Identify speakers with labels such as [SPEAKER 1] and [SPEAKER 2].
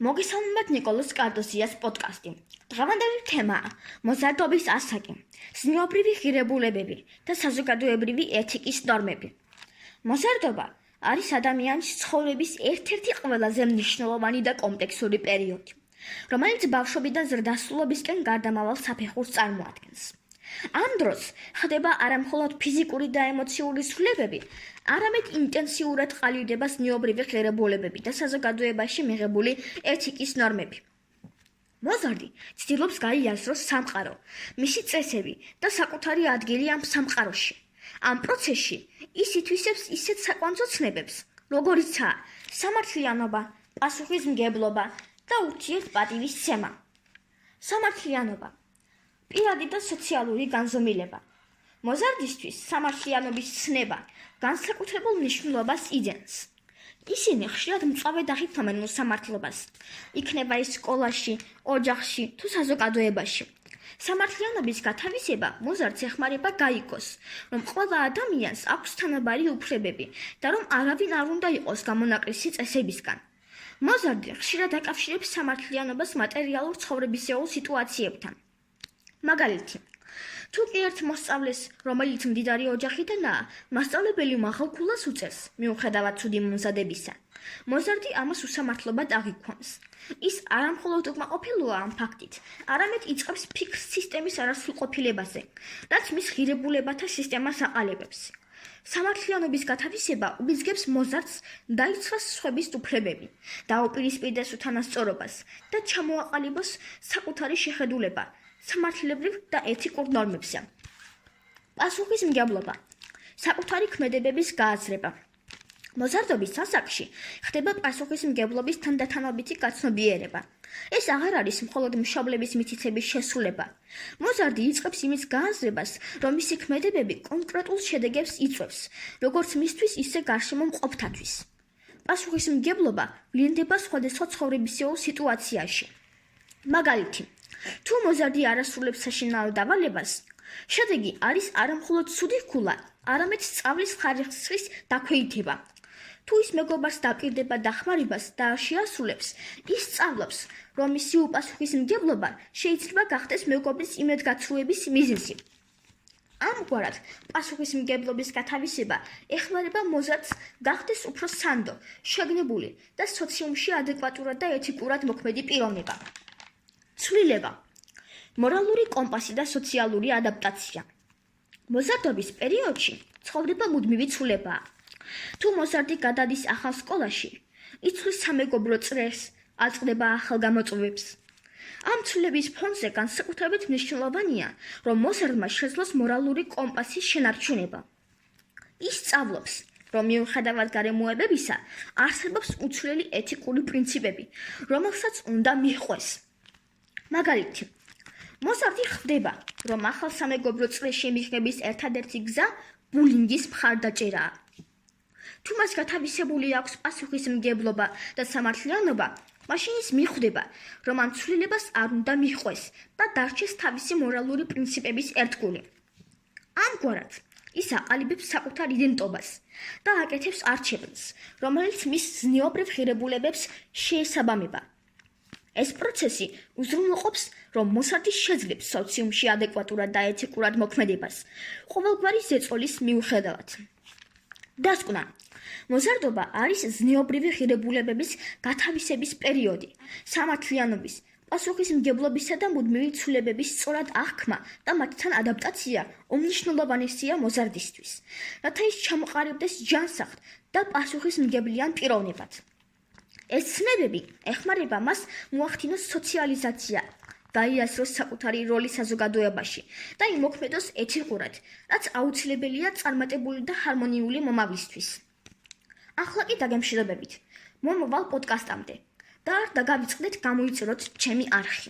[SPEAKER 1] მოგესალმებით ნიკოლოზ კარტოზიას პოდკასტი. დღევანდელი თემაა მოზარდობის ასაკი, ზნეობრივი ღირებულებები და საზოგადოებრივი ეთიკის ნორმები. მოზარდობა არის ადამიანის ცხოვრების ერთ-ერთი ყველაზე მნიშვნელოვანი და კომპლექსური პერიოდი, რომელიც ბავშვობიდან ზრდასრულობისკენ გარდამავალ საფეხურს წარმოადგენს. ამ დროს ხდება არამხოლოდ ფიზიკური და ემოციური ცვლილებები, არამედ ინტენსიურად ყალიბდება ზნეობრივი ღირებულებები და საზოგადოებაში მიღებული ეთიკის ნორმები. მოზარდი ცდილობს გაიაზროს სამყარო, მისი წესები და საკუთარი ადგილი ამ სამყაროში. ამ პროცესში ის ითვისებს ისეთ საკვანძო ცნებებს, როგორიცაა სამართლიანობა, პასუხისმგებლობა და ურთიერთპატივისცემა. სამართლიანობა, პირადი და სოციალური განზომილება. მოზარდისთვის სამართლიანობის ცნება განსაკუთრებულ მნიშვნელობას იძენს. ისინი ხშირად მწვავედ აღიქვამენ მოსამართლობას, იქნება ის სკოლაში, ოჯახში თუ საზოგადოებაში. სამართლიანობის გათავისება მოზარდს ეხმარება გაიგოს, რომ ყველა ადამიანს აქვს თანაბარი უფლებები და რომ არავინ არ უნდა იყოს გამონაკლისი წესებისგან. მოზარდი ხშირად აკავშირებს სამართლიანობას მატერიალურ ცხოვრებისეულ სიტუაციებთან. მაგალითი, თუ კი ერთ მოსწავლეს, რომელიც მდიდარი ოჯახიდანაა, მასწავლებელი მაღალ ქულას უწევს, მიუხედავად ცუდი მომზადებისა, მოზარდი ამას უსამართლობად აღიქვამს. ის არამხოლოდ უკმაყოფილოა ამ ფაქტით, არამედ იწყებს ფიქრს სისტემის არასრულყოფილებაზე, რაც მის ღირებულებათა სისტემას აყალიბებს. სამართლიანობის გათავისება უბიძგებს მოზარდს დაიცვას სხვების უფლებები, დაუპირისპირდეს უთანასწორობას და ჩამოაყალიბოს საკუთარი შეხედულება სამართლებრივ და ეთიკურ ნორმებზე. პასუხისმგებლობა, საკუთარი ქმედებების გააზრება. მოზარდობის ასაკში ხდება პასუხისმგებლობის თანდათანობითი გაცნობიერება. ეს აღარ არის მხოლოდ მშობლების მითითების შესრულება. მოზარდი იწყებს იმის გააზრებას, რომ მისი ქმედებები კონკრეტულ შედეგებს იწვევს, როგორც მისთვის, ისე გარშემო მყოფთათვის. პასუხისმგებლობა ვლინდება სხვადასხვა ცხოვრებისეულ სიტუაციაში. მაგალითი, თუ მოზარდი არ ასრულებს საშინაო დავალებას, შედეგი არის არამხოლოდ ცუდი ქულა, არამედ სწავლის ხარისხის დაქვეითება. თუ ის მეგობარს დაპირდება დახმარებას და არ შეასრულებს, ის სწავლობს, რომ მისი უპასუხისმგებლობა შეიძლება გახდეს მეგობრის იმედგაცრუების მიზეზი. ამგვარად, პასუხისმგებლობის გათავისება ეხმარება მოზარდს გახდეს უფრო სანდო, შეგნებული და სოციუმში ადეკვატურად და ეთიკურად მოქმედი პიროვნება. ცვლილება, მორალური კომპასი და სოციალური ადაპტაცია. მოზარდობის პერიოდში ცხოვრება მუდმივი ცვლილებაა. თუ მოზარდი გადადის ახალ სკოლაში, იცვლის სამეგობრო წრეს, აწყდება ახალ გამოწვევებს. ამ ცვლილების ფონზე განსაკუთრებით მნიშვნელოვანია, რომ მოზარდმა შეძლოს მორალური კომპასის შენარჩუნება. ის სწავლობს, რომ მიუხედავად გარემოებებისა, არსებობს უცვლელი ეთიკური პრინციპები, რომელსაც უნდა მიჰყვეს. მაგალითი, მოზარდი ხვდება, რომ ახალ სამეგობრო წრეში მიღების ერთადერთი გზა ბულინგის მხარდაჭერაა. თუ მას გათავისებული აქვს პასუხისმგებლობა და სამართლიანობა, მაშინ ის მიხვდება, რომ ამ ცვლილებას არ უნდა მიჰყვეს და დარჩეს თავისი მორალური პრინციპების ერთგული. ამგვარად, ის აყალიბებს საკუთარ იდენტობას და აკეთებს არჩევანს, რომელიც მის ზნეობრივ ღირებულებებს შეესაბამება. ეს პროცესი უზრუნველყოფს, რომ მოზარდი შეძლებს სოციუმში ადეკვატურად და ეთიკურად მოქმედებას, ყოველგვარი ზეწოლის მიუხედავად. დასკვნა, მოზარდობა არის ზნეობრივი ღირებულებების გათავისების პერიოდი, სამართლიანობის, პასუხისმგებლობისა და მუდმივი ცვლილებების სწორად აღქმა და მათთან ადაპტაცია უმნიშვნელოვანესია მოზარდისთვის, რათა ის ჩამოყალიბდეს ჯანსაღად და პასუხისმგებლიან პიროვნებად. ეს ცნებები ეხმარება მას მოახდინოს სოციალიზაცია, გაიაზროს საკუთარი როლი საზოგადოებაში და იმოქმედოს ეთიკურად, რაც აუცილებელია წარმატებული და ჰარმონიული მომავლისთვის. ახლა კი დაგემშვიდობებით მომავალ პოდკასტამდე და არ დაგავიწყდეთ გამოიწეროთ ჩემი არხი.